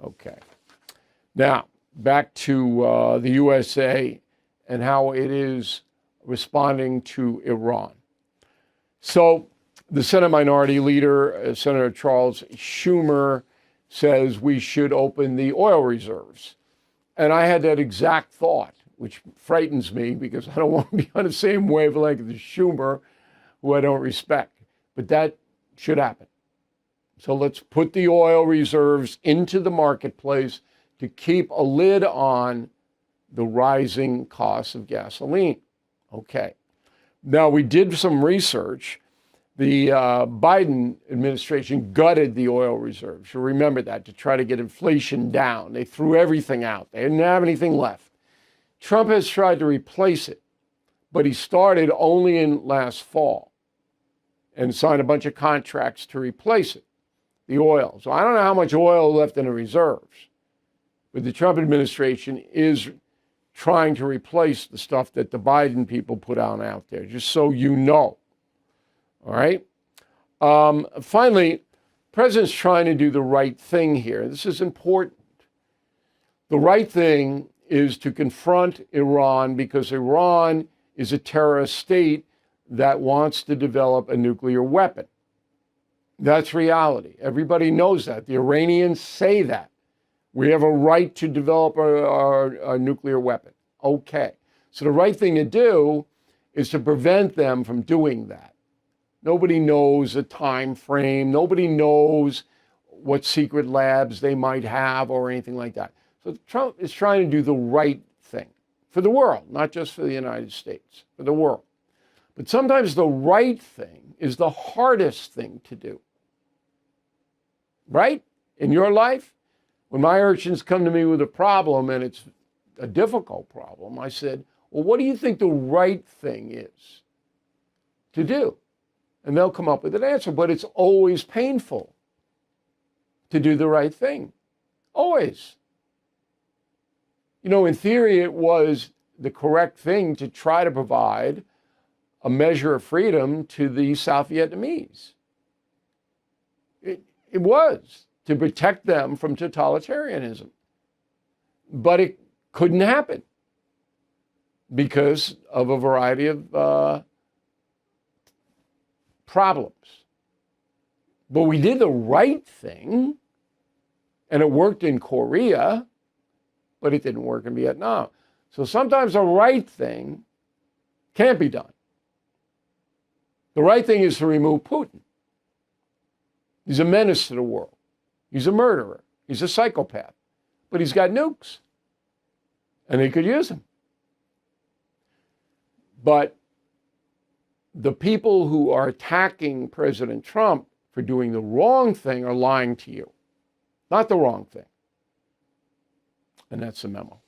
Okay. Now, back to the USA and how it is responding to Iran. So the Senate Minority Leader, Senator Charles Schumer, says we should open the oil reserves. And I had that exact thought, which frightens me because I don't want to be on the same wavelength as Schumer, who I don't respect. But that should happen. So let's put the oil reserves into the marketplace to keep a lid on the rising costs of gasoline. Okay. Now, we did some research. The Biden administration gutted the oil reserves. You remember that, to try to get inflation down. They threw everything out. They didn't have anything left. Trump has tried to replace it, but he started only in last fall and signed a bunch of contracts to replace it, the oil. So I don't know how much oil left in the reserves, but the Trump administration is trying to replace the stuff that the Biden people put out there, just so you know. All right. Finally, the president's trying to do the right thing here. This is important. The right thing is to confront Iran because Iran is a terrorist state that wants to develop a nuclear weapon. That's reality. Everybody knows that. The Iranians say that. We have a right to develop our nuclear weapon. Okay. So the right thing to do is to prevent them from doing that. Nobody knows a time frame. Nobody knows what secret labs they might have or anything like that. So Trump is trying to do the right thing for the world, not just for the United States, for the world. But sometimes the right thing is the hardest thing to do. Right? In your life, when my urchins come to me with a problem and it's a difficult problem, I said, well, what do you think the right thing is to do? And they'll come up with an answer, but it's always painful to do the right thing. Always. You know, in theory, it was the correct thing to try to provide a measure of freedom to the South Vietnamese. It was to protect them from totalitarianism. But it couldn't happen because of a variety of problems. But we did the right thing, and it worked in Korea, but it didn't work in Vietnam. So sometimes the right thing can't be done. The right thing is to remove Putin. He's a menace to the world. He's a murderer. He's a psychopath. But he's got nukes, and they could use them. But the people who are attacking President Trump for doing the wrong thing are lying to you, not the wrong thing. And that's the memo.